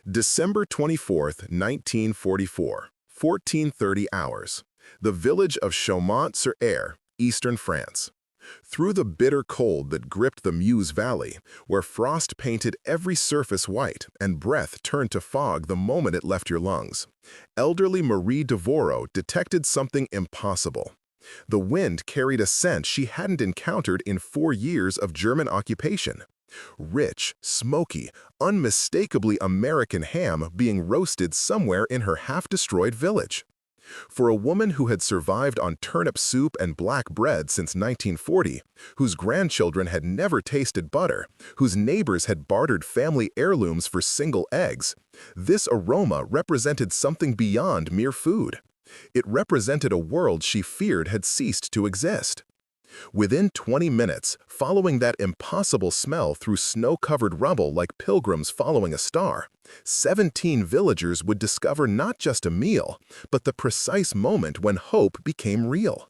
December 24, 1944, 14:30 hours. The village of Chaumont-sur-Aire, eastern France. Through the bitter cold that gripped the Meuse Valley, where frost painted every surface white and breath turned to fog the moment it left your lungs, elderly Marie Devereaux detected something impossible. The wind carried a scent she hadn't encountered in 4 years of German occupation. Rich, smoky, unmistakably American ham being roasted somewhere in her half-destroyed village. For a woman who had survived on turnip soup and black bread since 1940, whose grandchildren had never tasted butter, whose neighbors had bartered family heirlooms for single eggs, this aroma represented something beyond mere food. It represented a world she feared had ceased to exist. Within 20 minutes, following that impossible smell through snow-covered rubble like pilgrims following a star, 17 villagers would discover not just a meal, but the precise moment when hope became real.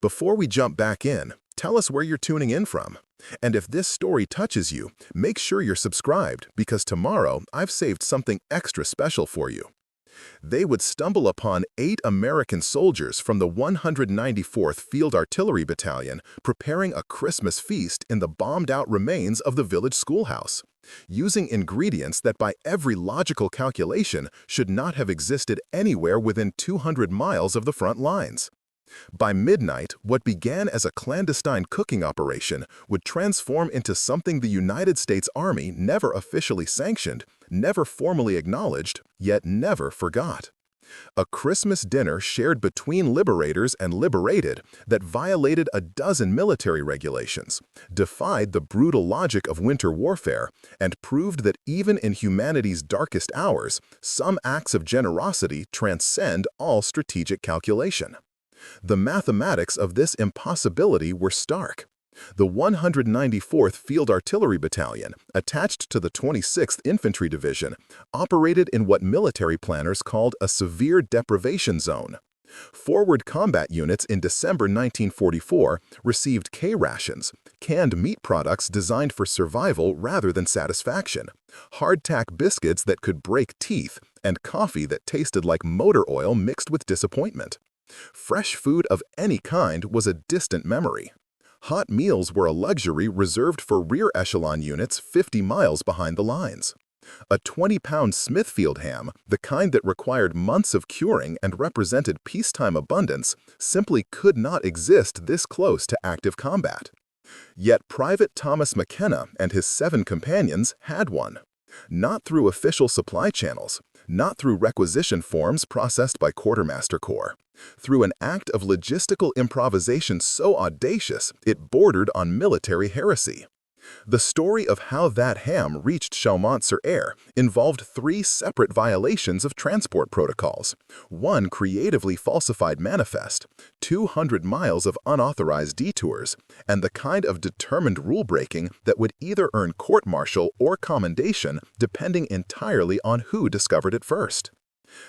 Before we jump back in, tell us where you're tuning in from. And if this story touches you, make sure you're subscribed because tomorrow I've saved something extra special for you. They would stumble upon 8 American soldiers from the 194th Field Artillery Battalion preparing a Christmas feast in the bombed-out remains of the village schoolhouse, using ingredients that by every logical calculation should not have existed anywhere within 200 miles of the front lines. By midnight, what began as a clandestine cooking operation would transform into something the United States Army never officially sanctioned, never formally acknowledged, yet never forgot. A Christmas dinner shared between liberators and liberated that violated a dozen military regulations, defied the brutal logic of winter warfare, and proved that even in humanity's darkest hours, some acts of generosity transcend all strategic calculation. The mathematics of this impossibility were stark. The 194th Field Artillery Battalion, attached to the 26th Infantry Division, operated in what military planners called a severe deprivation zone. Forward combat units in December 1944 received K-rations, canned meat products designed for survival rather than satisfaction, hardtack biscuits that could break teeth, and coffee that tasted like motor oil mixed with disappointment. Fresh food of any kind was a distant memory. Hot meals were a luxury reserved for rear echelon units 50 miles behind the lines. A 20-pound Smithfield ham, the kind that required months of curing and represented peacetime abundance, simply could not exist this close to active combat. Yet Private Thomas McKenna and his 7 companions had one. Not through official supply channels, not through requisition forms processed by Quartermaster Corps, through an act of logistical improvisation so audacious it bordered on military heresy. The story of how that ham reached Chaumont-sur-Aire involved 3 separate violations of transport protocols, 1 creatively falsified manifest, 200 miles of unauthorized detours, and the kind of determined rule-breaking that would either earn court-martial or commendation depending entirely on who discovered it first.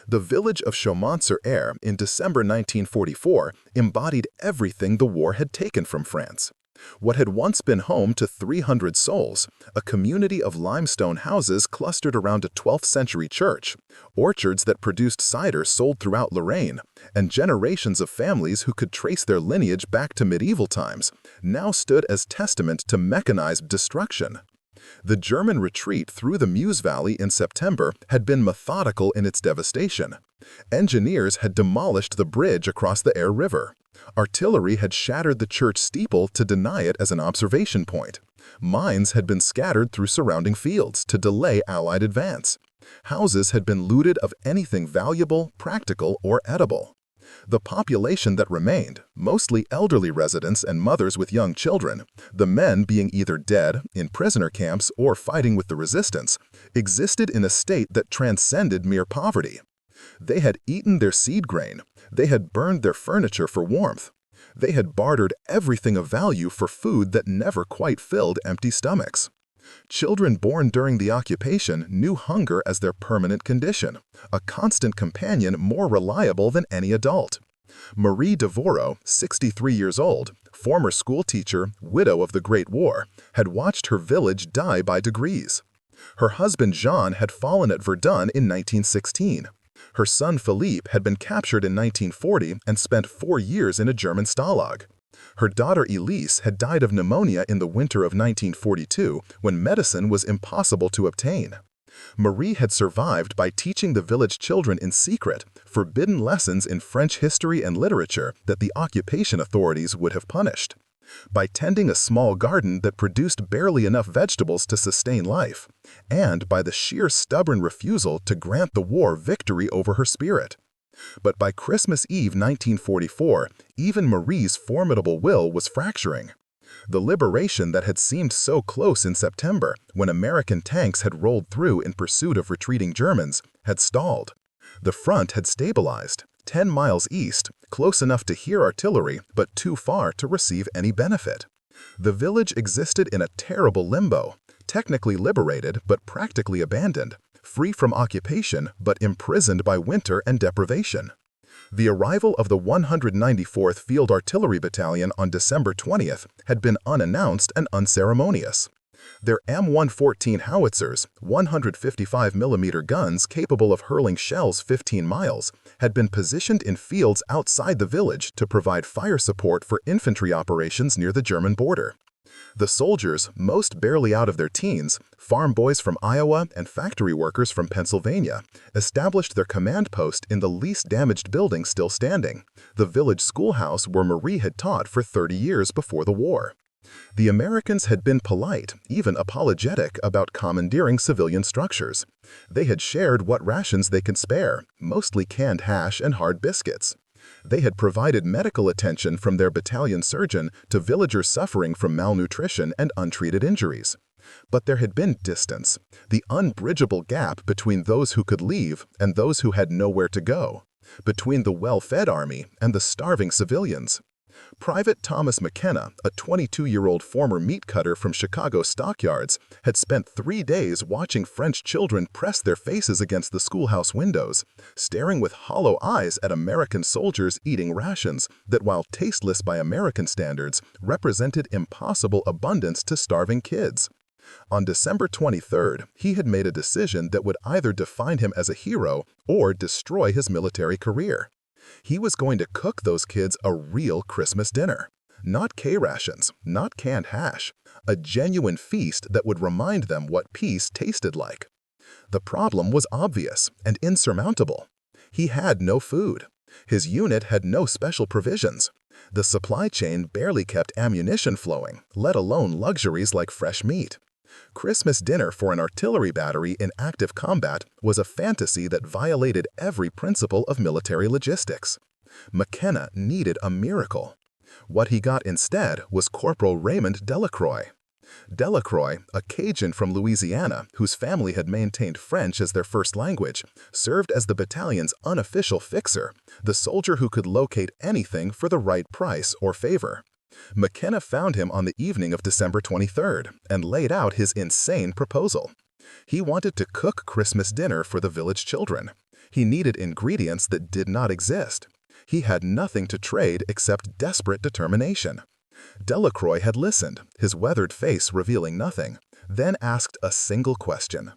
The village of Chaumont-sur-Aire in December 1944 embodied everything the war had taken from France. What had once been home to 300 souls, a community of limestone houses clustered around a 12th-century church, orchards that produced cider sold throughout Lorraine, and generations of families who could trace their lineage back to medieval times, now stood as testament to mechanized destruction. The German retreat through the Meuse Valley in September had been methodical in its devastation. Engineers had demolished the bridge across the Aire River. Artillery had shattered the church steeple to deny it as an observation point. Mines had been scattered through surrounding fields to delay Allied advance. Houses had been looted of anything valuable, practical, or edible. The population that remained, mostly elderly residents and mothers with young children, the men being either dead, in prisoner camps, or fighting with the resistance, existed in a state that transcended mere poverty. They had eaten their seed grain. They had burned their furniture for warmth. They had bartered everything of value for food that never quite filled empty stomachs. Children born during the occupation knew hunger as their permanent condition, a constant companion more reliable than any adult. Marie Devereaux, 63 years old, former schoolteacher, widow of the Great War, had watched her village die by degrees. Her husband Jean had fallen at Verdun in 1916. Her son Philippe had been captured in 1940 and spent 4 years in a German stalag. Her daughter Elise had died of pneumonia in the winter of 1942 when medicine was impossible to obtain. Marie had survived by teaching the village children in secret forbidden lessons in French history and literature that the occupation authorities would have punished. By tending a small garden that produced barely enough vegetables to sustain life, and by the sheer stubborn refusal to grant the war victory over her spirit. But by Christmas Eve 1944, even Marie's formidable will was fracturing. The liberation that had seemed so close in September, when American tanks had rolled through in pursuit of retreating Germans, had stalled. The front had stabilized, 10 miles east, close enough to hear artillery, but too far to receive any benefit. The village existed in a terrible limbo, technically liberated but practically abandoned, free from occupation but imprisoned by winter and deprivation. The arrival of the 194th Field Artillery Battalion on December 20th had been unannounced and unceremonious. Their M114 howitzers, 155mm guns capable of hurling shells 15 miles, had been positioned in fields outside the village to provide fire support for infantry operations near the German border. The soldiers, most barely out of their teens, farm boys from Iowa and factory workers from Pennsylvania, established their command post in the least damaged building still standing, the village schoolhouse where Marie had taught for 30 years before the war. The Americans had been polite, even apologetic, about commandeering civilian structures. They had shared what rations they could spare, mostly canned hash and hard biscuits. They had provided medical attention from their battalion surgeon to villagers suffering from malnutrition and untreated injuries. But there had been distance, the unbridgeable gap between those who could leave and those who had nowhere to go, between the well-fed army and the starving civilians. Private Thomas McKenna, a 22-year-old former meat cutter from Chicago stockyards, had spent 3 days watching French children press their faces against the schoolhouse windows, staring with hollow eyes at American soldiers eating rations that, while tasteless by American standards, represented impossible abundance to starving kids. On December 23rd, he had made a decision that would either define him as a hero or destroy his military career. He was going to cook those kids a real Christmas dinner. Not K-rations, not canned hash. A genuine feast that would remind them what peace tasted like. The problem was obvious and insurmountable. He had no food. His unit had no special provisions. The supply chain barely kept ammunition flowing, let alone luxuries like fresh meat. Christmas dinner for an artillery battery in active combat was a fantasy that violated every principle of military logistics. McKenna needed a miracle. What he got instead was Corporal Raymond Delacroix. Delacroix, a Cajun from Louisiana whose family had maintained French as their first language, served as the battalion's unofficial fixer, the soldier who could locate anything for the right price or favor. McKenna found him on the evening of December 23rd and laid out his insane proposal. He wanted to cook Christmas dinner for the village children. He needed ingredients that did not exist. He had nothing to trade except desperate determination. Delacroix had listened, his weathered face revealing nothing, then asked a single question.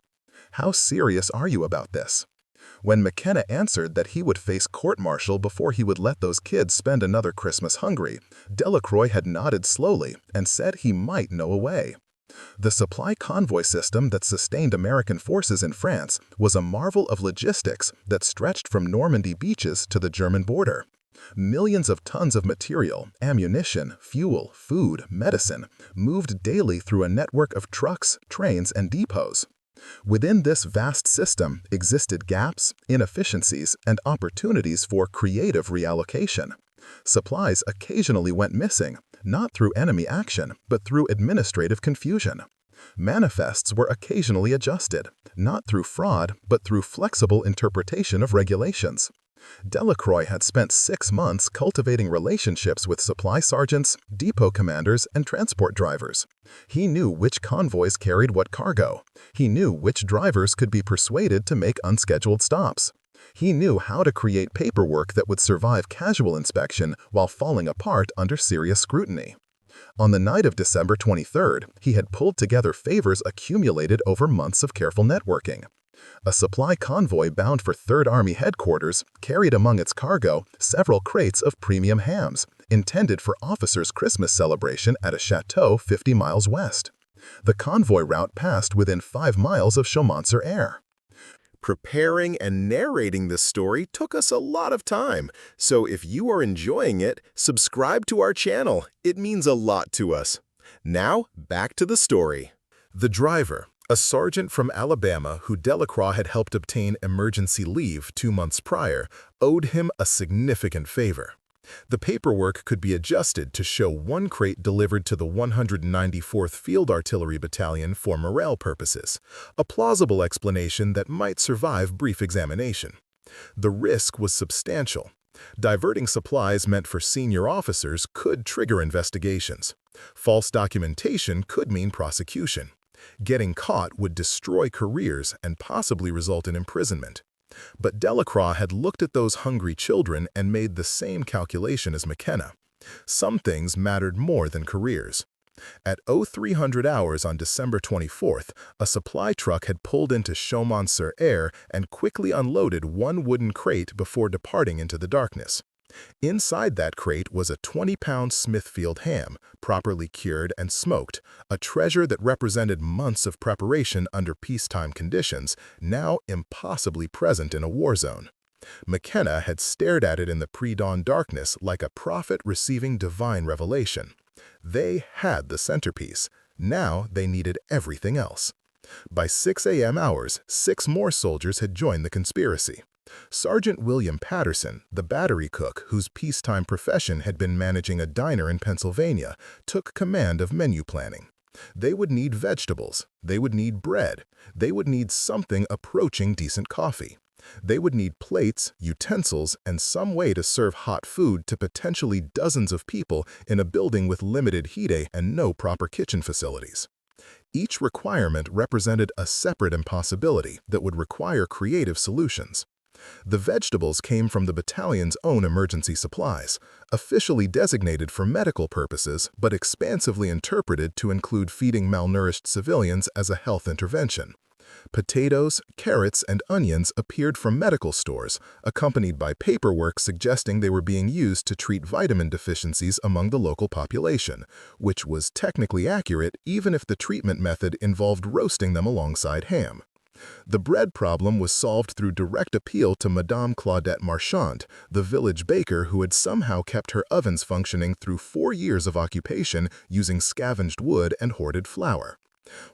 "How serious are you about this?" When McKenna answered that he would face court-martial before he would let those kids spend another Christmas hungry, Delacroix had nodded slowly and said he might know a way. The supply convoy system that sustained American forces in France was a marvel of logistics that stretched from Normandy beaches to the German border. Millions of tons of material, ammunition, fuel, food, medicine moved daily through a network of trucks, trains, and depots. Within this vast system existed gaps, inefficiencies, and opportunities for creative reallocation. Supplies occasionally went missing, not through enemy action, but through administrative confusion. Manifests were occasionally adjusted, not through fraud, but through flexible interpretation of regulations. Delacroix had spent 6 months cultivating relationships with supply sergeants, depot commanders, and transport drivers. He knew which convoys carried what cargo. He knew which drivers could be persuaded to make unscheduled stops. He knew how to create paperwork that would survive casual inspection while falling apart under serious scrutiny. On the night of December 23rd, he had pulled together favors accumulated over months of careful networking. A supply convoy bound for 3rd Army headquarters carried among its cargo several crates of premium hams, intended for officers' Christmas celebration at a chateau 50 miles west. The convoy route passed within 5 miles of Chaumont-sur-Aire. Preparing and narrating this story took us a lot of time, so if you are enjoying it, subscribe to our channel. It means a lot to us. Now, back to the story. The driver, a sergeant from Alabama who Delacroix had helped obtain emergency leave 2 months prior, owed him a significant favor. The paperwork could be adjusted to show 1 crate delivered to the 194th Field Artillery Battalion for morale purposes, a plausible explanation that might survive brief examination. The risk was substantial. Diverting supplies meant for senior officers could trigger investigations. False documentation could mean prosecution. Getting caught would destroy careers and possibly result in imprisonment. But Delacroix had looked at those hungry children and made the same calculation as McKenna. Some things mattered more than careers. At 0300 hours on December 24th, a supply truck had pulled into Chaumont-sur-Aire and quickly unloaded 1 wooden crate before departing into the darkness. Inside that crate was a 20-pound Smithfield ham, properly cured and smoked, a treasure that represented months of preparation under peacetime conditions, now impossibly present in a war zone. McKenna had stared at it in the pre-dawn darkness like a prophet receiving divine revelation. They had the centerpiece. Now they needed everything else. By 6 a.m. hours, 6 more soldiers had joined the conspiracy. Sergeant William Patterson, the battery cook whose peacetime profession had been managing a diner in Pennsylvania, took command of menu planning. They would need vegetables, they would need bread, they would need something approaching decent coffee. They would need plates, utensils, and some way to serve hot food to potentially dozens of people in a building with limited heat and no proper kitchen facilities. Each requirement represented a separate impossibility that would require creative solutions. The vegetables came from the battalion's own emergency supplies, officially designated for medical purposes but expansively interpreted to include feeding malnourished civilians as a health intervention. Potatoes, carrots, and onions appeared from medical stores, accompanied by paperwork suggesting they were being used to treat vitamin deficiencies among the local population, which was technically accurate even if the treatment method involved roasting them alongside ham. The bread problem was solved through direct appeal to Madame Claudette Marchand, the village baker who had somehow kept her ovens functioning through 4 years of occupation using scavenged wood and hoarded flour.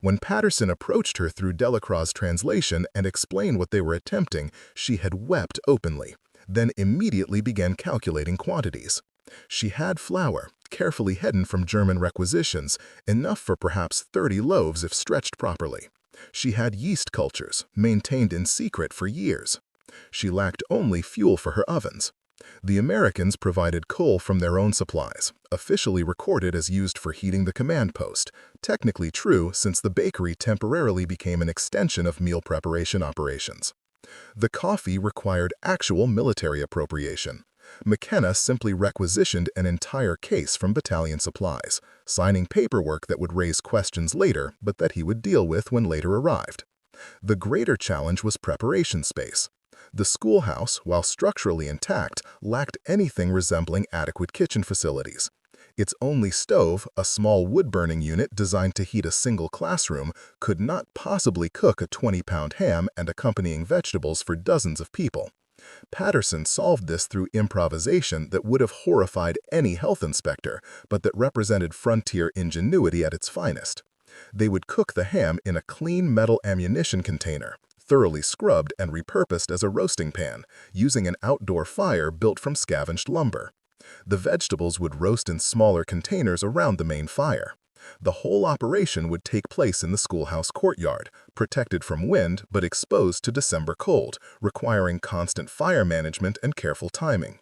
When Patterson approached her through Delacroix's translation and explained what they were attempting, she had wept openly, then immediately began calculating quantities. She had flour, carefully hidden from German requisitions, enough for perhaps 30 loaves if stretched properly. She had yeast cultures, maintained in secret for years. She lacked only fuel for her ovens. The Americans provided coal from their own supplies, officially recorded as used for heating the command post, technically true since the bakery temporarily became an extension of meal preparation operations. The coffee required actual military appropriation. McKenna simply requisitioned an entire case from battalion supplies, signing paperwork that would raise questions later but that he would deal with when later arrived. The greater challenge was preparation space. The schoolhouse, while structurally intact, lacked anything resembling adequate kitchen facilities. Its only stove, a small wood-burning unit designed to heat a single classroom, could not possibly cook a 20-pound ham and accompanying vegetables for dozens of people. Patterson solved this through improvisation that would have horrified any health inspector, but that represented frontier ingenuity at its finest. They would cook the ham in a clean metal ammunition container, thoroughly scrubbed and repurposed as a roasting pan, using an outdoor fire built from scavenged lumber. The vegetables would roast in smaller containers around the main fire. The whole operation would take place in the schoolhouse courtyard, protected from wind but exposed to December cold, requiring constant fire management and careful timing.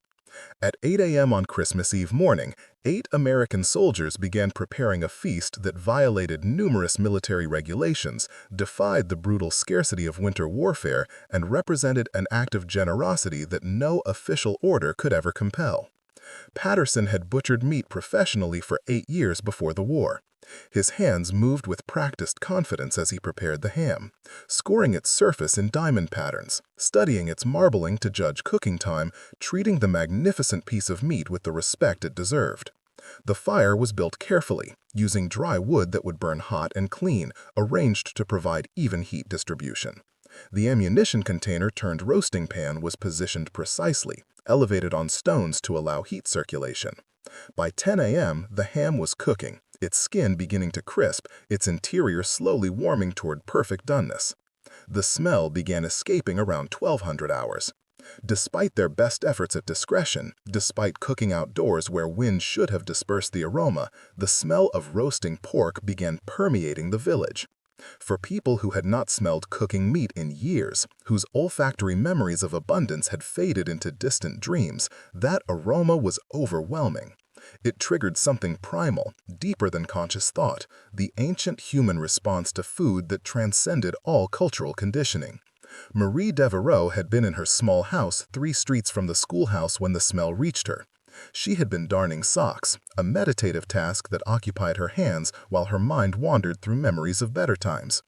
At 8 a.m. on Christmas Eve morning, 8 American soldiers began preparing a feast that violated numerous military regulations, defied the brutal scarcity of winter warfare, and represented an act of generosity that no official order could ever compel. Patterson had butchered meat professionally for 8 years before the war. His hands moved with practiced confidence as he prepared the ham, scoring its surface in diamond patterns, studying its marbling to judge cooking time, treating the magnificent piece of meat with the respect it deserved. The fire was built carefully, using dry wood that would burn hot and clean, arranged to provide even heat distribution. The ammunition container turned roasting pan was positioned precisely, elevated on stones to allow heat circulation. By 10 a.m., the ham was cooking, its skin beginning to crisp, its interior slowly warming toward perfect doneness. The smell began escaping around 1200 hours. Despite their best efforts at discretion, despite cooking outdoors where wind should have dispersed the aroma, the smell of roasting pork began permeating the village. For people who had not smelled cooking meat in years, whose olfactory memories of abundance had faded into distant dreams, that aroma was overwhelming. It triggered something primal, deeper than conscious thought, the ancient human response to food that transcended all cultural conditioning. Marie Devereaux had been in her small house 3 streets from the schoolhouse when the smell reached her. She had been darning socks, a meditative task that occupied her hands while her mind wandered through memories of better times.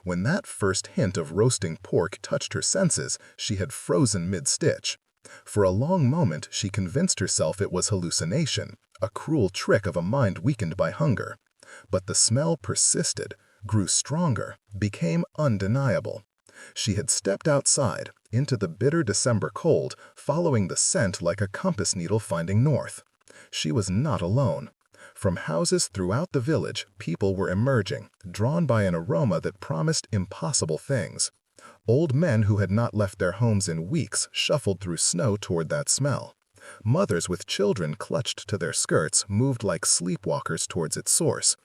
When that first hint of roasting pork touched her senses, she had frozen mid-stitch. For a long moment, she convinced herself it was hallucination, a cruel trick of a mind weakened by hunger. But the smell persisted, grew stronger, became undeniable. She had stepped outside, into the bitter December cold, following the scent like a compass needle finding north. She was not alone. From houses throughout the village, people were emerging, drawn by an aroma that promised impossible things. Old men who had not left their homes in weeks shuffled through snow toward that smell. Mothers with children clutched to their skirts moved like sleepwalkers towards its source.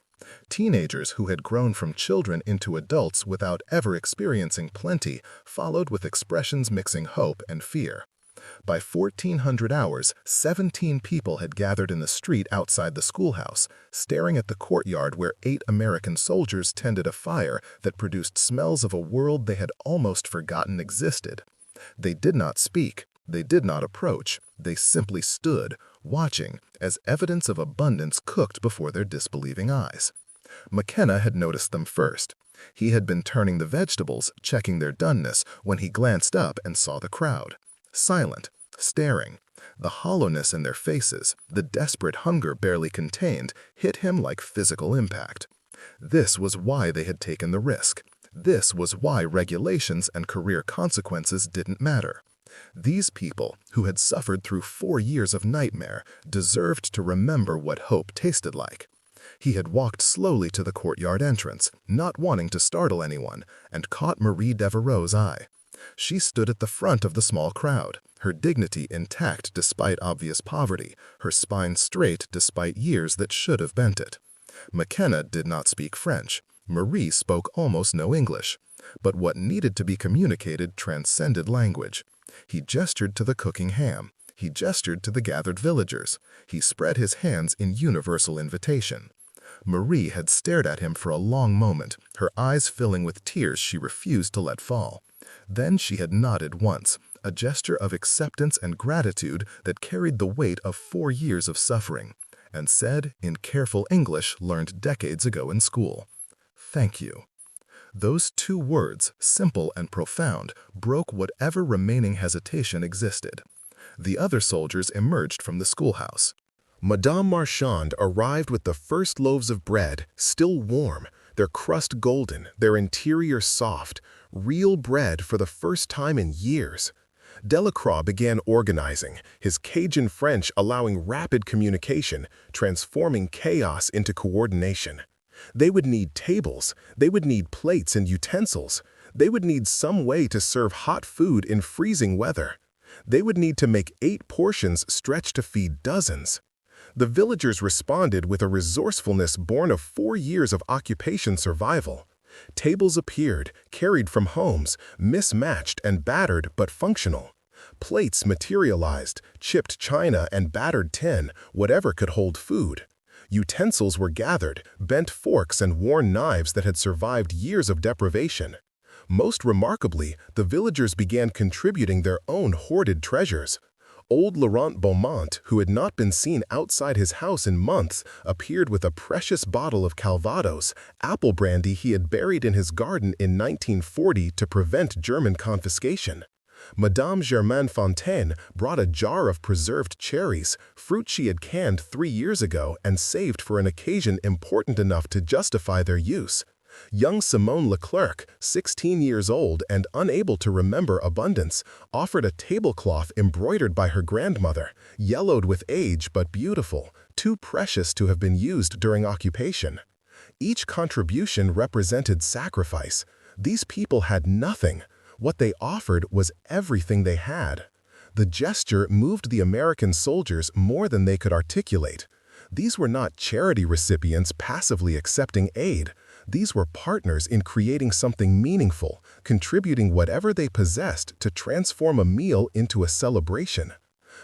Teenagers who had grown from children into adults without ever experiencing plenty followed with expressions mixing hope and fear. By 1400 hours, 17 people had gathered in the street outside the schoolhouse, staring at the courtyard where 8 American soldiers tended a fire that produced smells of a world they had almost forgotten existed. They did not speak, they did not approach, they simply stood, watching, as evidence of abundance cooked before their disbelieving eyes. McKenna had noticed them first. He had been turning the vegetables, checking their doneness, when he glanced up and saw the crowd. Silent, staring. The hollowness in their faces, the desperate hunger barely contained, hit him like physical impact. This was why they had taken the risk. This was why regulations and career consequences didn't matter. These people, who had suffered through 4 years of nightmare, deserved to remember what hope tasted like. He had walked slowly to the courtyard entrance, not wanting to startle anyone, and caught Marie Devereaux's eye. She stood at the front of the small crowd, her dignity intact despite obvious poverty, her spine straight despite years that should have bent it. McKenna did not speak French. Marie spoke almost no English. But what needed to be communicated transcended language. He gestured to the cooking ham. He gestured to the gathered villagers. He spread his hands in universal invitation. Marie had stared at him for a long moment, her eyes filling with tears she refused to let fall. Then she had nodded once, a gesture of acceptance and gratitude that carried the weight of 4 years of suffering, and said, in careful English learned decades ago in school, "Thank you." Those 2 words, simple and profound, broke whatever remaining hesitation existed. The other soldiers emerged from the schoolhouse. Madame Marchand arrived with the first loaves of bread, still warm, their crust golden, their interior soft, real bread for the first time in years. Delacroix began organizing, his Cajun French allowing rapid communication, transforming chaos into coordination. They would need tables, they would need plates and utensils, they would need some way to serve hot food in freezing weather. They would need to make 8 portions stretch to feed dozens. The villagers responded with a resourcefulness born of 4 years of occupation survival. Tables appeared, carried from homes, mismatched and battered but functional. Plates materialized, chipped china and battered tin, whatever could hold food. Utensils were gathered, bent forks and worn knives that had survived years of deprivation. Most remarkably, the villagers began contributing their own hoarded treasures. Old Laurent Beaumont, who had not been seen outside his house in months, appeared with a precious bottle of Calvados, apple brandy he had buried in his garden in 1940 to prevent German confiscation. Madame Germaine Fontaine brought a jar of preserved cherries, fruit she had canned 3 years ago and saved for an occasion important enough to justify their use. Young Simone Leclerc, 16 years old and unable to remember abundance, offered a tablecloth embroidered by her grandmother, yellowed with age but beautiful, too precious to have been used during occupation. Each contribution represented sacrifice. These people had nothing. What they offered was everything they had. The gesture moved the American soldiers more than they could articulate. These were not charity recipients passively accepting aid. These were partners in creating something meaningful, contributing whatever they possessed to transform a meal into a celebration.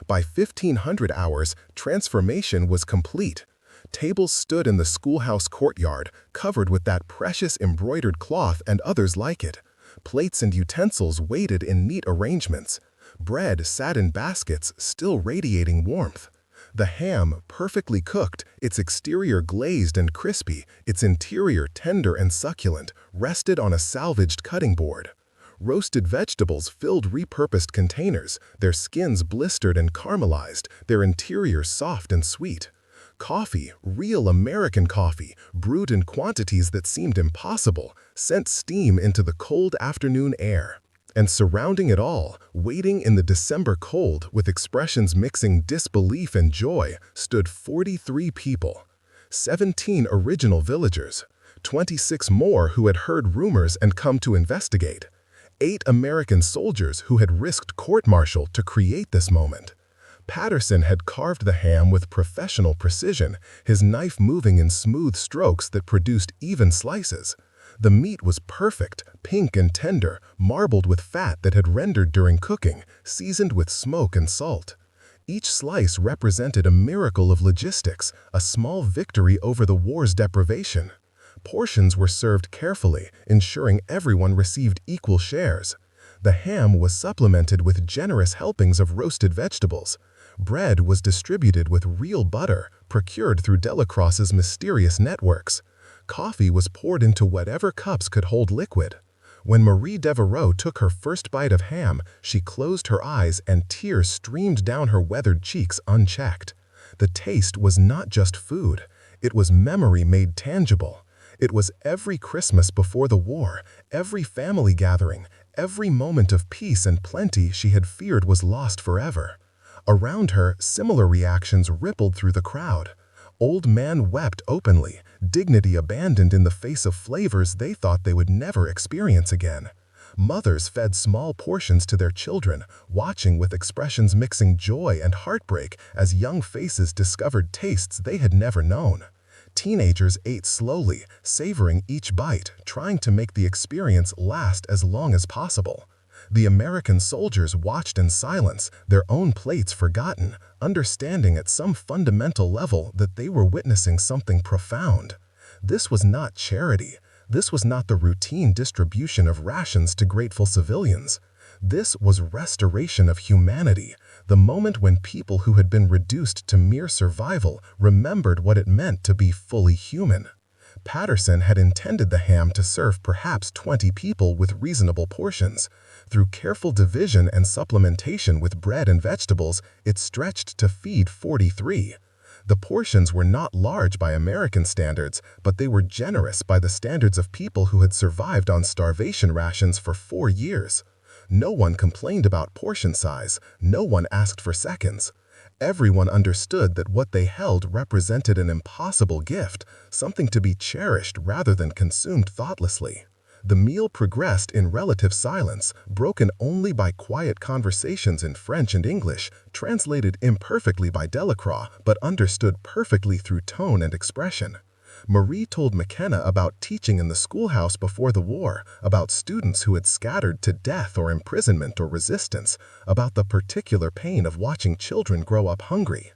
By 1500 hours, transformation was complete. Tables stood in the schoolhouse courtyard, covered with that precious embroidered cloth and others like it. Plates and utensils waited in neat arrangements. Bread sat in baskets, still radiating warmth. The ham, perfectly cooked, its exterior glazed and crispy, its interior tender and succulent, rested on a salvaged cutting board. Roasted vegetables filled repurposed containers, their skins blistered and caramelized, their interiors soft and sweet. Coffee, real American coffee, brewed in quantities that seemed impossible, sent steam into the cold afternoon air. And surrounding it all, waiting in the December cold with expressions mixing disbelief and joy, stood 43 people. 17 original villagers, 26 more who had heard rumors and come to investigate. 8 American soldiers who had risked court-martial to create this moment. Patterson had carved the ham with professional precision, his knife moving in smooth strokes that produced even slices. The meat was perfect, pink and tender, marbled with fat that had rendered during cooking, seasoned with smoke and salt. Each slice represented a miracle of logistics, a small victory over the war's deprivation. Portions were served carefully, ensuring everyone received equal shares. The ham was supplemented with generous helpings of roasted vegetables. Bread was distributed with real butter, procured through Delacroix's mysterious networks. Coffee was poured into whatever cups could hold liquid. When Marie Devereaux took her first bite of ham, she closed her eyes and tears streamed down her weathered cheeks unchecked. The taste was not just food. It was memory made tangible. It was every Christmas before the war, every family gathering, every moment of peace and plenty she had feared was lost forever. Around her, similar reactions rippled through the crowd. Old men wept openly, dignity abandoned in the face of flavors they thought they would never experience again. Mothers fed small portions to their children, watching with expressions mixing joy and heartbreak as young faces discovered tastes they had never known. Teenagers ate slowly, savoring each bite, trying to make the experience last as long as possible. The American soldiers watched in silence, their own plates forgotten, understanding at some fundamental level that they were witnessing something profound. This was not charity. This was not the routine distribution of rations to grateful civilians. This was restoration of humanity, the moment when people who had been reduced to mere survival remembered what it meant to be fully human. Patterson had intended the ham to serve perhaps 20 people with reasonable portions. Through careful division and supplementation with bread and vegetables, it stretched to feed 43. The portions were not large by American standards, but they were generous by the standards of people who had survived on starvation rations for 4 years. No one complained about portion size, no one asked for seconds. Everyone understood that what they held represented an impossible gift, something to be cherished rather than consumed thoughtlessly. The meal progressed in relative silence, broken only by quiet conversations in French and English, translated imperfectly by Delacroix, but understood perfectly through tone and expression. Marie told McKenna about teaching in the schoolhouse before the war, about students who had scattered to death or imprisonment or resistance, about the particular pain of watching children grow up hungry.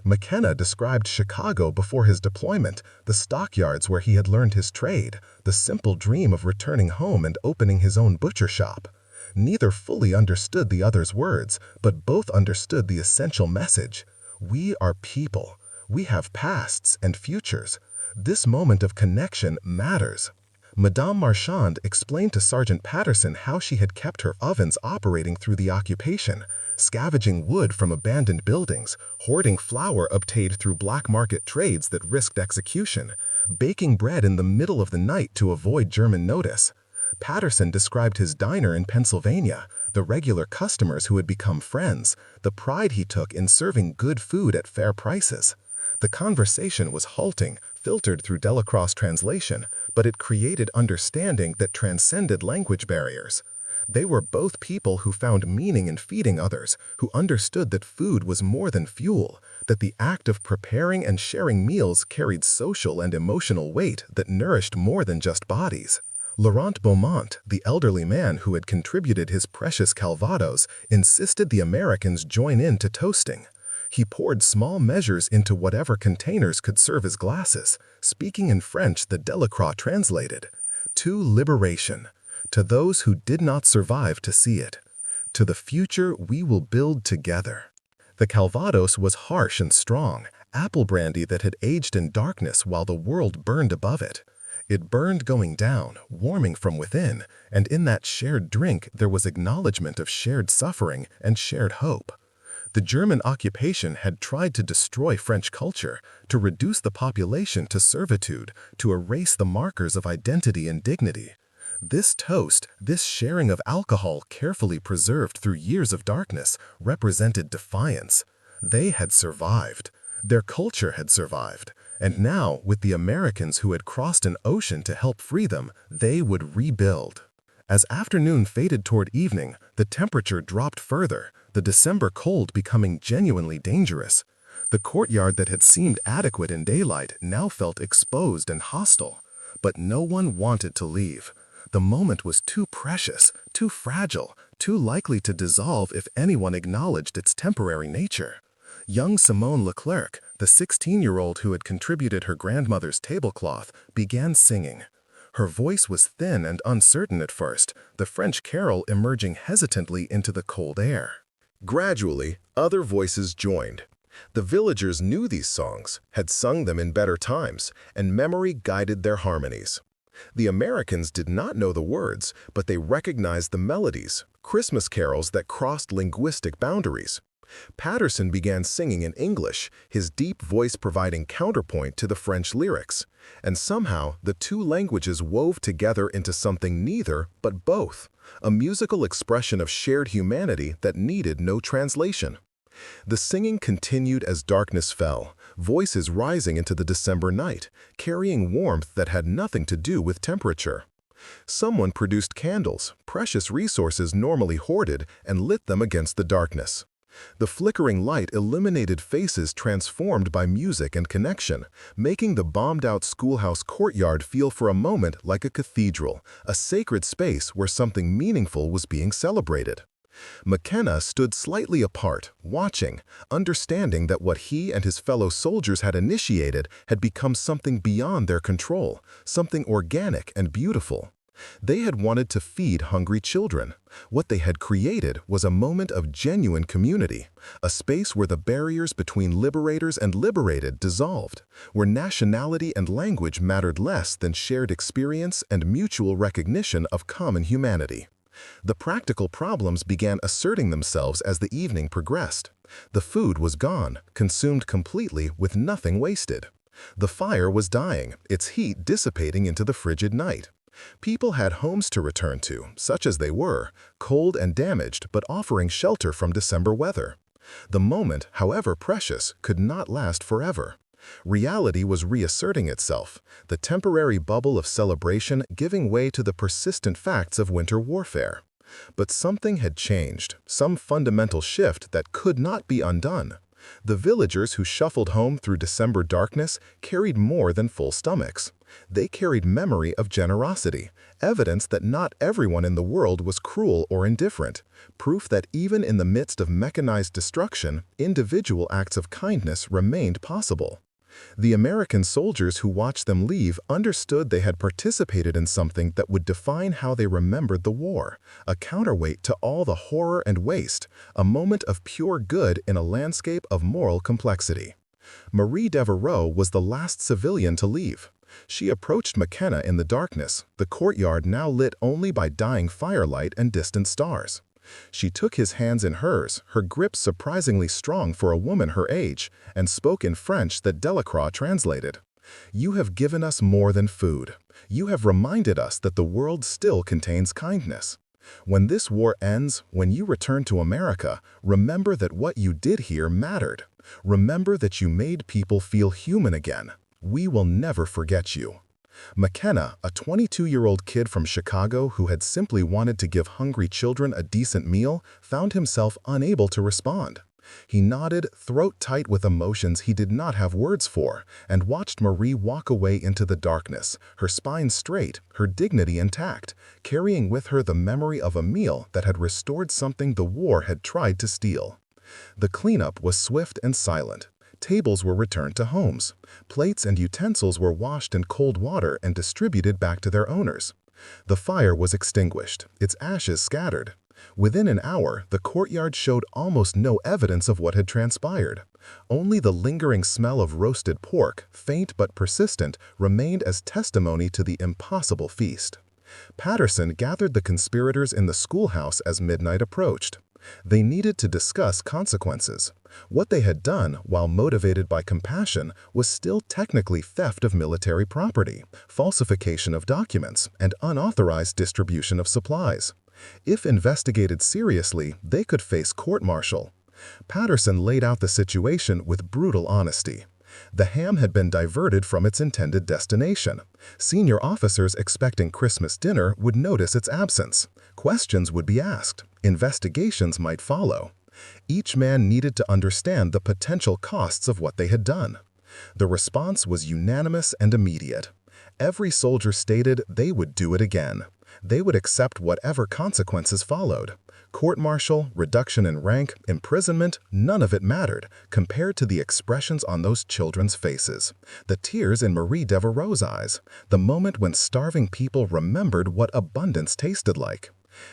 McKenna described Chicago before his deployment, the stockyards where he had learned his trade, the simple dream of returning home and opening his own butcher shop. Neither fully understood the other's words, but both understood the essential message. We are people. We have pasts and futures. This moment of connection matters. Madame Marchand explained to Sergeant Patterson how she had kept her ovens operating through the occupation, scavenging wood from abandoned buildings, hoarding flour obtained through black market trades that risked execution, baking bread in the middle of the night to avoid German notice. Patterson described his diner in Pennsylvania, the regular customers who had become friends, the pride he took in serving good food at fair prices. The conversation was halting, filtered through Delacroix translation, but it created understanding that transcended language barriers. They were both people who found meaning in feeding others, who understood that food was more than fuel, that the act of preparing and sharing meals carried social and emotional weight that nourished more than just bodies. Laurent Beaumont, the elderly man who had contributed his precious Calvados, insisted the Americans join in to toasting. He poured small measures into whatever containers could serve as glasses, speaking in French that Delacroix translated. To liberation, to those who did not survive to see it, to the future we will build together. The Calvados was harsh and strong, apple brandy that had aged in darkness while the world burned above it. It burned going down, warming from within, and in that shared drink there was acknowledgement of shared suffering and shared hope. The German occupation had tried to destroy French culture, to reduce the population to servitude, to erase the markers of identity and dignity. This toast, this sharing of alcohol carefully preserved through years of darkness, represented defiance. They had survived. Their culture had survived. And now, with the Americans who had crossed an ocean to help free them, they would rebuild. As afternoon faded toward evening, the temperature dropped further, the December cold becoming genuinely dangerous. The courtyard that had seemed adequate in daylight now felt exposed and hostile. But no one wanted to leave. The moment was too precious, too fragile, too likely to dissolve if anyone acknowledged its temporary nature. Young Simone Leclerc, the 16-year-old who had contributed her grandmother's tablecloth, began singing. Her voice was thin and uncertain at first, the French carol emerging hesitantly into the cold air. Gradually, other voices joined. The villagers knew these songs, had sung them in better times, and memory guided their harmonies. The Americans did not know the words, but they recognized the melodies, Christmas carols that crossed linguistic boundaries. Patterson began singing in English, his deep voice providing counterpoint to the French lyrics, and somehow the two languages wove together into something neither but both, a musical expression of shared humanity that needed no translation. The singing continued as darkness fell, voices rising into the December night, carrying warmth that had nothing to do with temperature. Someone produced candles, precious resources normally hoarded, and lit them against the darkness. The flickering light illuminated faces transformed by music and connection, making the bombed-out schoolhouse courtyard feel for a moment like a cathedral, a sacred space where something meaningful was being celebrated. McKenna stood slightly apart, watching, understanding that what he and his fellow soldiers had initiated had become something beyond their control, something organic and beautiful. They had wanted to feed hungry children. What they had created was a moment of genuine community, a space where the barriers between liberators and liberated dissolved, where nationality and language mattered less than shared experience and mutual recognition of common humanity. The practical problems began asserting themselves as the evening progressed. The food was gone, consumed completely with nothing wasted. The fire was dying, its heat dissipating into the frigid night. People had homes to return to, such as they were, cold and damaged but offering shelter from December weather. The moment, however precious, could not last forever. Reality was reasserting itself, the temporary bubble of celebration giving way to the persistent facts of winter warfare. But something had changed, some fundamental shift that could not be undone. The villagers who shuffled home through December darkness carried more than full stomachs. They carried memory of generosity, evidence that not everyone in the world was cruel or indifferent, proof that even in the midst of mechanized destruction, individual acts of kindness remained possible. The American soldiers who watched them leave understood they had participated in something that would define how they remembered the war, a counterweight to all the horror and waste, a moment of pure good in a landscape of moral complexity. Marie Devereaux was the last civilian to leave. She approached McKenna in the darkness, the courtyard now lit only by dying firelight and distant stars. She took his hands in hers, her grip surprisingly strong for a woman her age, and spoke in French that Delacroix translated. "You have given us more than food. You have reminded us that the world still contains kindness. When this war ends, when you return to America, remember that what you did here mattered. Remember that you made people feel human again. We will never forget you." McKenna, a 22-year-old kid from Chicago who had simply wanted to give hungry children a decent meal, found himself unable to respond. He nodded, throat tight with emotions he did not have words for, and watched Marie walk away into the darkness, her spine straight, her dignity intact, carrying with her the memory of a meal that had restored something the war had tried to steal. The cleanup was swift and silent. Tables were returned to homes. Plates and utensils were washed in cold water and distributed back to their owners. The fire was extinguished, its ashes scattered. Within an hour, the courtyard showed almost no evidence of what had transpired. Only the lingering smell of roasted pork, faint but persistent, remained as testimony to the impossible feast. Patterson gathered the conspirators in the schoolhouse as midnight approached. They needed to discuss consequences. What they had done, while motivated by compassion, was still technically theft of military property, falsification of documents, and unauthorized distribution of supplies. If investigated seriously, they could face court-martial. Patterson laid out the situation with brutal honesty. The ham had been diverted from its intended destination. Senior officers expecting Christmas dinner would notice its absence. Questions would be asked. Investigations might follow. Each man needed to understand the potential costs of what they had done. The response was unanimous and immediate. Every soldier stated they would do it again. They would accept whatever consequences followed. Court-martial, reduction in rank, imprisonment, none of it mattered compared to the expressions on those children's faces, the tears in Marie Devereaux's eyes, the moment when starving people remembered what abundance tasted like.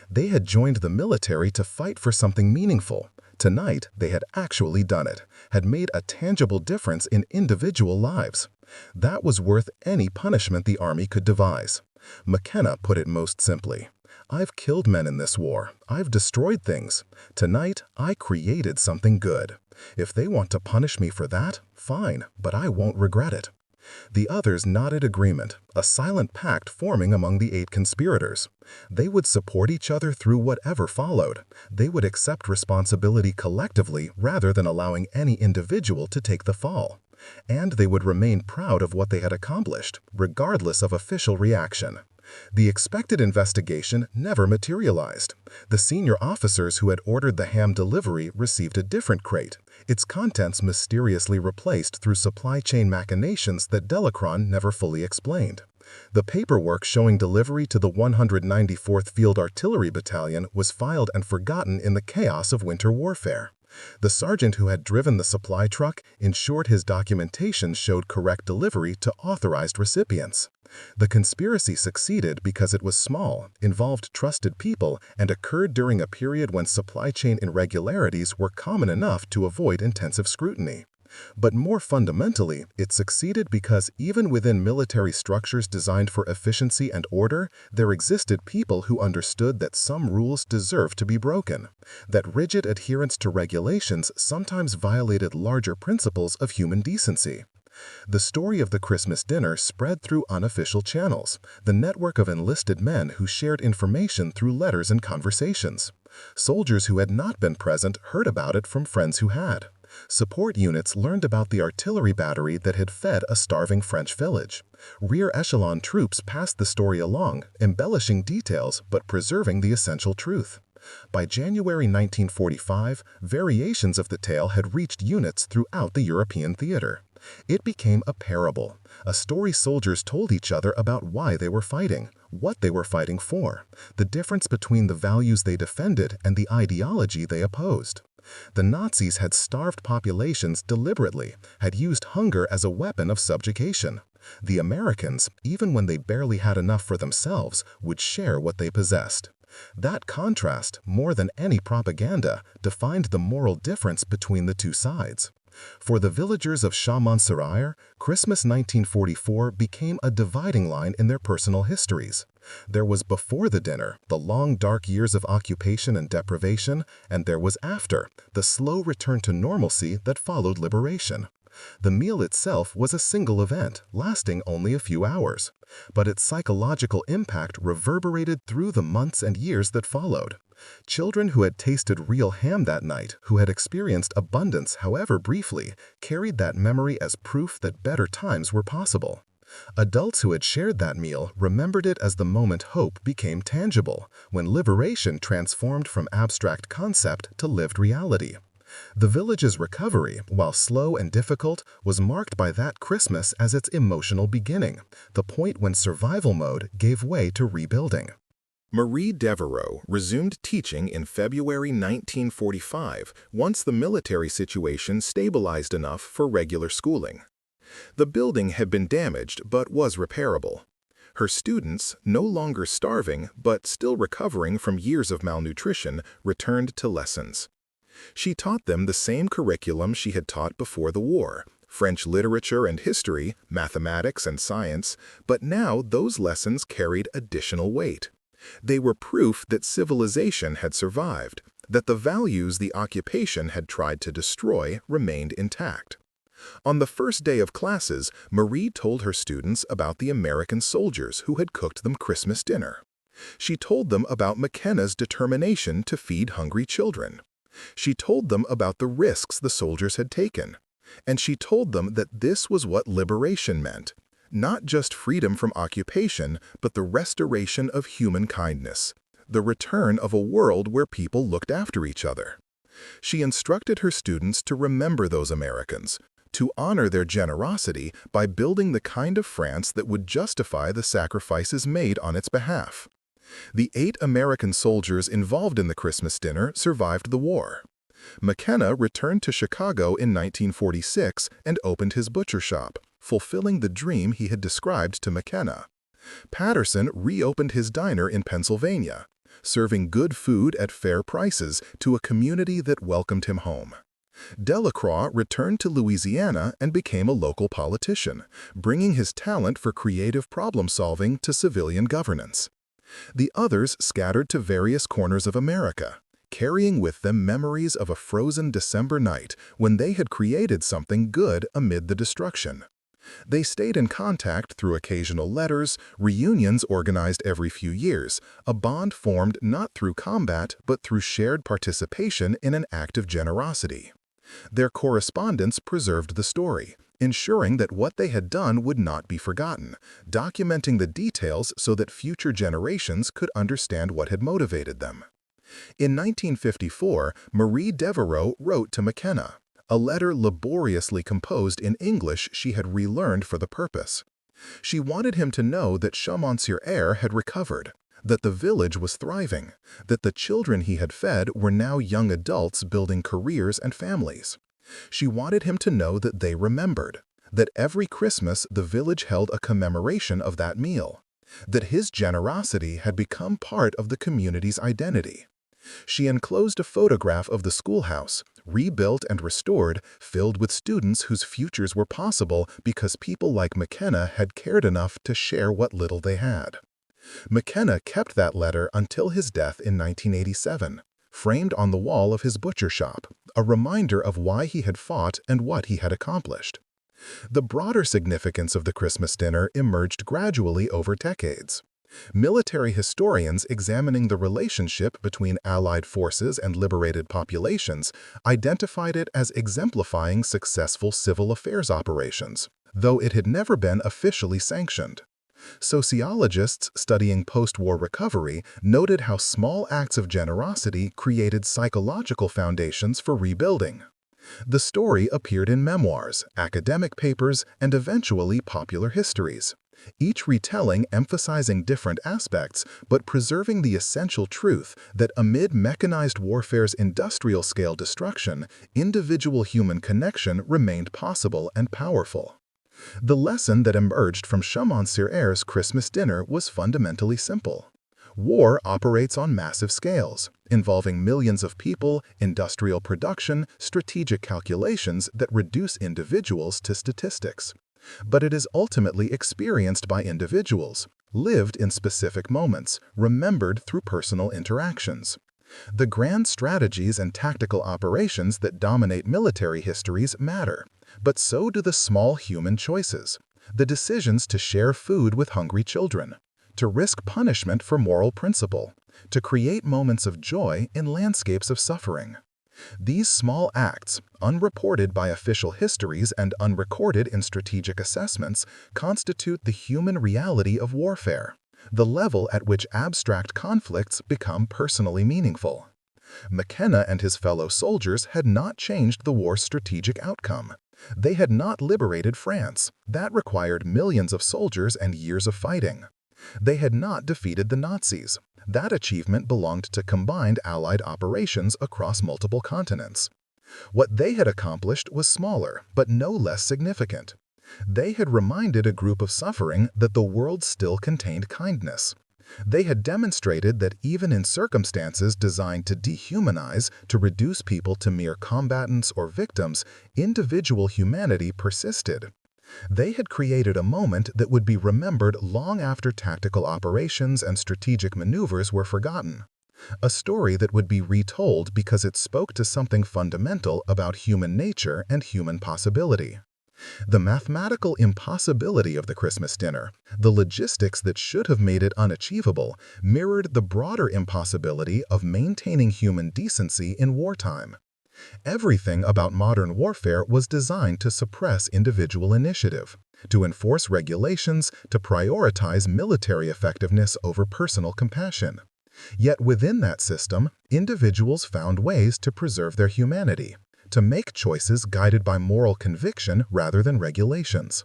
They had joined the military to fight for something meaningful. Tonight, they had actually done it, had made a tangible difference in individual lives. That was worth any punishment the army could devise. McKenna put it most simply. "I've killed men in this war. I've destroyed things. Tonight, I created something good. If they want to punish me for that, fine, but I won't regret it." The others nodded agreement, a silent pact forming among the 8 conspirators. They would support each other through whatever followed. They would accept responsibility collectively rather than allowing any individual to take the fall. And they would remain proud of what they had accomplished, regardless of official reaction. The expected investigation never materialized. The senior officers who had ordered the ham delivery received a different crate, its contents mysteriously replaced through supply chain machinations that Delacroix never fully explained. The paperwork showing delivery to the 194th Field Artillery Battalion was filed and forgotten in the chaos of winter warfare. The sergeant who had driven the supply truck ensured his documentation showed correct delivery to authorized recipients. The conspiracy succeeded because it was small, involved trusted people, and occurred during a period when supply chain irregularities were common enough to avoid intensive scrutiny. But more fundamentally, it succeeded because even within military structures designed for efficiency and order, there existed people who understood that some rules deserved to be broken, that rigid adherence to regulations sometimes violated larger principles of human decency. The story of the Christmas dinner spread through unofficial channels, the network of enlisted men who shared information through letters and conversations. Soldiers who had not been present heard about it from friends who had. Support units learned about the artillery battery that had fed a starving French village. Rear echelon troops passed the story along, embellishing details but preserving the essential truth. By January 1945, variations of the tale had reached units throughout the European theater. It became a parable, a story soldiers told each other about why they were fighting, what they were fighting for, the difference between the values they defended and the ideology they opposed. The Nazis had starved populations deliberately, had used hunger as a weapon of subjugation. The Americans, even when they barely had enough for themselves, would share what they possessed. That contrast, more than any propaganda, defined the moral difference between the two sides. For the villagers of Chaumont-sur-Aire, Christmas 1944 became a dividing line in their personal histories. There was before the dinner, the long dark years of occupation and deprivation, and there was after, the slow return to normalcy that followed liberation. The meal itself was a single event, lasting only a few hours, but its psychological impact reverberated through the months and years that followed. Children who had tasted real ham that night, who had experienced abundance however briefly, carried that memory as proof that better times were possible. Adults who had shared that meal remembered it as the moment hope became tangible, when liberation transformed from abstract concept to lived reality. The village's recovery, while slow and difficult, was marked by that Christmas as its emotional beginning, the point when survival mode gave way to rebuilding. Marie Devereaux resumed teaching in February 1945 once the military situation stabilized enough for regular schooling. The building had been damaged but was repairable. Her students, no longer starving but still recovering from years of malnutrition, returned to lessons. She taught them the same curriculum she had taught before the war, French literature and history, mathematics and science, but now those lessons carried additional weight. They were proof that civilization had survived, that the values the occupation had tried to destroy remained intact. On the first day of classes, Marie told her students about the American soldiers who had cooked them Christmas dinner. She told them about McKenna's determination to feed hungry children. She told them about the risks the soldiers had taken. And she told them that this was what liberation meant, not just freedom from occupation, but the restoration of human kindness, the return of a world where people looked after each other. She instructed her students to remember those Americans, to honor their generosity by building the kind of France that would justify the sacrifices made on its behalf. The 8 American soldiers involved in the Christmas dinner survived the war. McKenna returned to Chicago in 1946 and opened his butcher shop, fulfilling the dream he had described to McKenna. Patterson reopened his diner in Pennsylvania, serving good food at fair prices to a community that welcomed him home. Delacroix returned to Louisiana and became a local politician, bringing his talent for creative problem-solving to civilian governance. The others scattered to various corners of America, carrying with them memories of a frozen December night when they had created something good amid the destruction. They stayed in contact through occasional letters, reunions organized every few years, a bond formed not through combat but through shared participation in an act of generosity. Their correspondence preserved the story, ensuring that what they had done would not be forgotten, documenting the details so that future generations could understand what had motivated them. In 1954, Marie Devereaux wrote to McKenna, a letter laboriously composed in English she had relearned for the purpose. She wanted him to know that Chaumont-sur-Aire had recovered, that the village was thriving, that the children he had fed were now young adults building careers and families. She wanted him to know that they remembered, that every Christmas the village held a commemoration of that meal, that his generosity had become part of the community's identity. She enclosed a photograph of the schoolhouse, rebuilt and restored, filled with students whose futures were possible because people like McKenna had cared enough to share what little they had. McKenna kept that letter until his death in 1987, framed on the wall of his butcher shop, a reminder of why he had fought and what he had accomplished. The broader significance of the Christmas dinner emerged gradually over decades. Military historians examining the relationship between Allied forces and liberated populations identified it as exemplifying successful civil affairs operations, though it had never been officially sanctioned. Sociologists studying post-war recovery noted how small acts of generosity created psychological foundations for rebuilding. The story appeared in memoirs, academic papers, and eventually popular histories, each retelling emphasizing different aspects but preserving the essential truth that amid mechanized warfare's industrial-scale destruction, individual human connection remained possible and powerful. The lesson that emerged from Chaumont-sur-Aire's Christmas dinner was fundamentally simple. War operates on massive scales, involving millions of people, industrial production, strategic calculations that reduce individuals to statistics. But it is ultimately experienced by individuals, lived in specific moments, remembered through personal interactions. The grand strategies and tactical operations that dominate military histories matter, but so do the small human choices, the decisions to share food with hungry children, to risk punishment for moral principle, to create moments of joy in landscapes of suffering. These small acts, unreported by official histories and unrecorded in strategic assessments, constitute the human reality of warfare, the level at which abstract conflicts become personally meaningful. McKenna and his fellow soldiers had not changed the war's strategic outcome. They had not liberated France. That required millions of soldiers and years of fighting. They had not defeated the Nazis. That achievement belonged to combined Allied operations across multiple continents. What they had accomplished was smaller, but no less significant. They had reminded a group of suffering that the world still contained kindness. They had demonstrated that even in circumstances designed to dehumanize, to reduce people to mere combatants or victims, individual humanity persisted. They had created a moment that would be remembered long after tactical operations and strategic maneuvers were forgotten. A story that would be retold because it spoke to something fundamental about human nature and human possibility. The mathematical impossibility of the Christmas dinner, the logistics that should have made it unachievable, mirrored the broader impossibility of maintaining human decency in wartime. Everything about modern warfare was designed to suppress individual initiative, to enforce regulations, to prioritize military effectiveness over personal compassion. Yet within that system, individuals found ways to preserve their humanity, to make choices guided by moral conviction rather than regulations.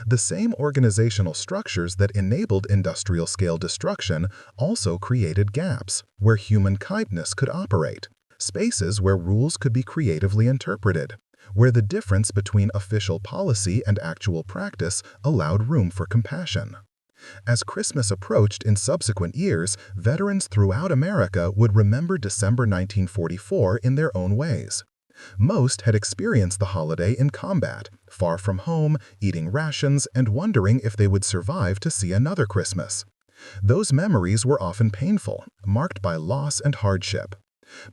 The same organizational structures that enabled industrial-scale destruction also created gaps where human kindness could operate. Spaces where rules could be creatively interpreted, where the difference between official policy and actual practice allowed room for compassion. As Christmas approached in subsequent years, veterans throughout America would remember December 1944 in their own ways. Most had experienced the holiday in combat, far from home, eating rations, and wondering if they would survive to see another Christmas. Those memories were often painful, marked by loss and hardship.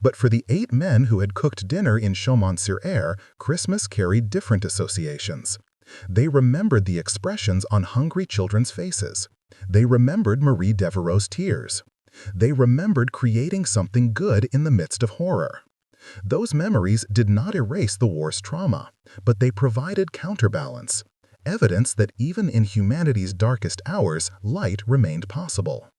But for the 8 men who had cooked dinner in Chaumont-sur-Aire, Christmas carried different associations. They remembered the expressions on hungry children's faces. They remembered Marie Devereaux's tears. They remembered creating something good in the midst of horror. Those memories did not erase the war's trauma, but they provided counterbalance, evidence that even in humanity's darkest hours, light remained possible.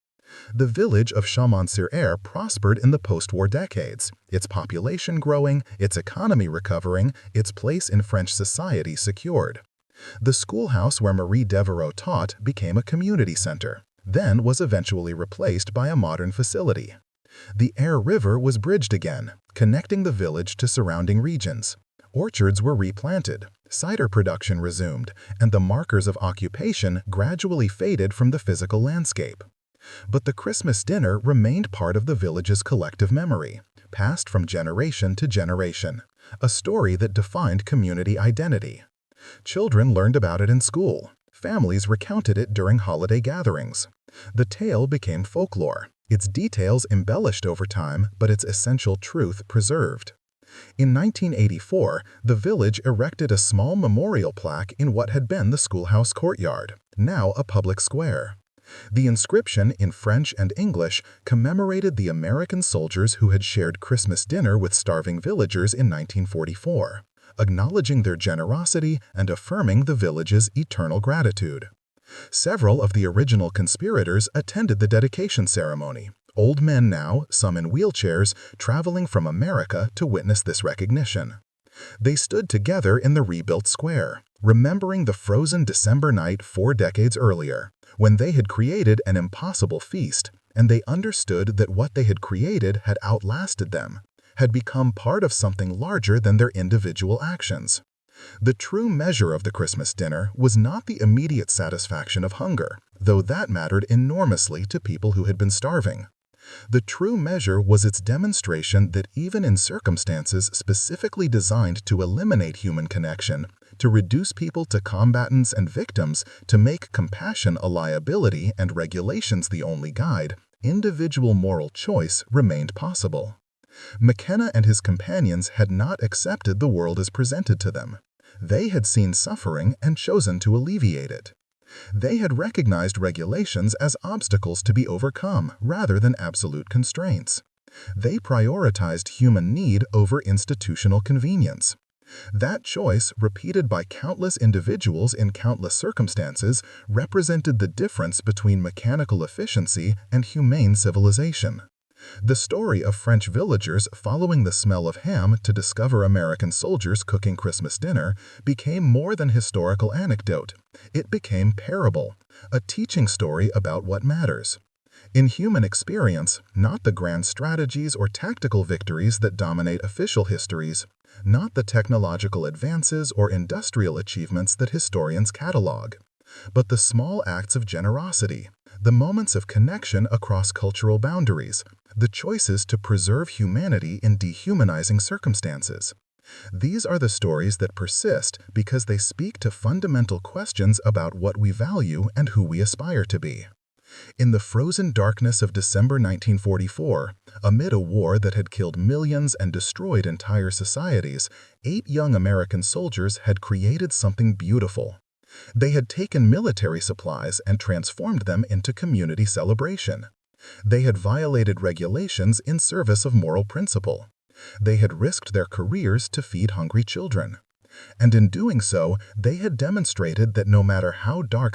The village of Chaumont-sur-Aire prospered in the post-war decades, its population growing, its economy recovering, its place in French society secured. The schoolhouse where Marie Devereaux taught became a community center, then was eventually replaced by a modern facility. The Aire River was bridged again, connecting the village to surrounding regions. Orchards were replanted, cider production resumed, and the markers of occupation gradually faded from the physical landscape. But the Christmas dinner remained part of the village's collective memory, passed from generation to generation, a story that defined community identity. Children learned about it in school. Families recounted it during holiday gatherings. The tale became folklore, its details embellished over time, but its essential truth preserved. In 1984, the village erected a small memorial plaque in what had been the schoolhouse courtyard, now a public square. The inscription, in French and English, commemorated the American soldiers who had shared Christmas dinner with starving villagers in 1944, acknowledging their generosity and affirming the village's eternal gratitude. Several of the original conspirators attended the dedication ceremony, old men now, some in wheelchairs, traveling from America to witness this recognition. They stood together in the rebuilt square, remembering the frozen December night 4 decades earlier, when they had created an impossible feast, and they understood that what they had created had outlasted them, had become part of something larger than their individual actions. The true measure of the Christmas dinner was not the immediate satisfaction of hunger, though that mattered enormously to people who had been starving. The true measure was its demonstration that even in circumstances specifically designed to eliminate human connection, to reduce people to combatants and victims, to make compassion a liability and regulations the only guide, individual moral choice remained possible. McKenna and his companions had not accepted the world as presented to them. They had seen suffering and chosen to alleviate it. They had recognized regulations as obstacles to be overcome rather than absolute constraints. They prioritized human need over institutional convenience. That choice, repeated by countless individuals in countless circumstances, represented the difference between mechanical efficiency and humane civilization. The story of French villagers following the smell of ham to discover American soldiers cooking Christmas dinner became more than historical anecdote. It became parable, a teaching story about what matters. In human experience, not the grand strategies or tactical victories that dominate official histories, not the technological advances or industrial achievements that historians catalog, but the small acts of generosity, the moments of connection across cultural boundaries, the choices to preserve humanity in dehumanizing circumstances. These are the stories that persist because they speak to fundamental questions about what we value and who we aspire to be. In the frozen darkness of December 1944, amid a war that had killed millions and destroyed entire societies, 8 young American soldiers had created something beautiful. They had taken military supplies and transformed them into community celebration. They had violated regulations in service of moral principle. They had risked their careers to feed hungry children. And in doing so, they had demonstrated that no matter how dark